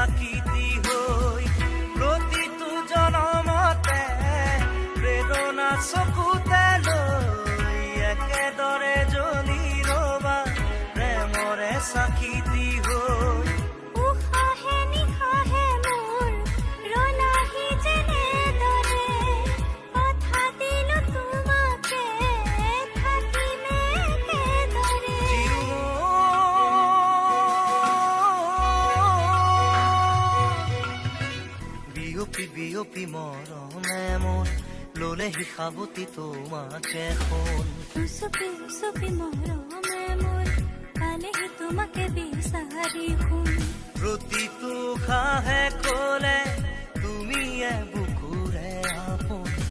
চাকিতি হৈ প্ৰতিটো জনমতে প্ৰেৰণা চকুতে লৈ একেদৰে জ্বলি ৰবা প্ৰেমৰে চাকিতি হৈ উশাহে নিশাহে মোৰ ৰলাহি যেনেদৰে কথা দিলো তোমাকে থাকিমে একেদৰে বিয়পি বিয়পি মৰমে মোৰ ললেহি সাৱতি তোমাকে শুন উচপি উচপি মৰমে মোৰ পালেহি তোমাকে বিচাৰি শুন প্ৰতিটো খাহে কলে তুমি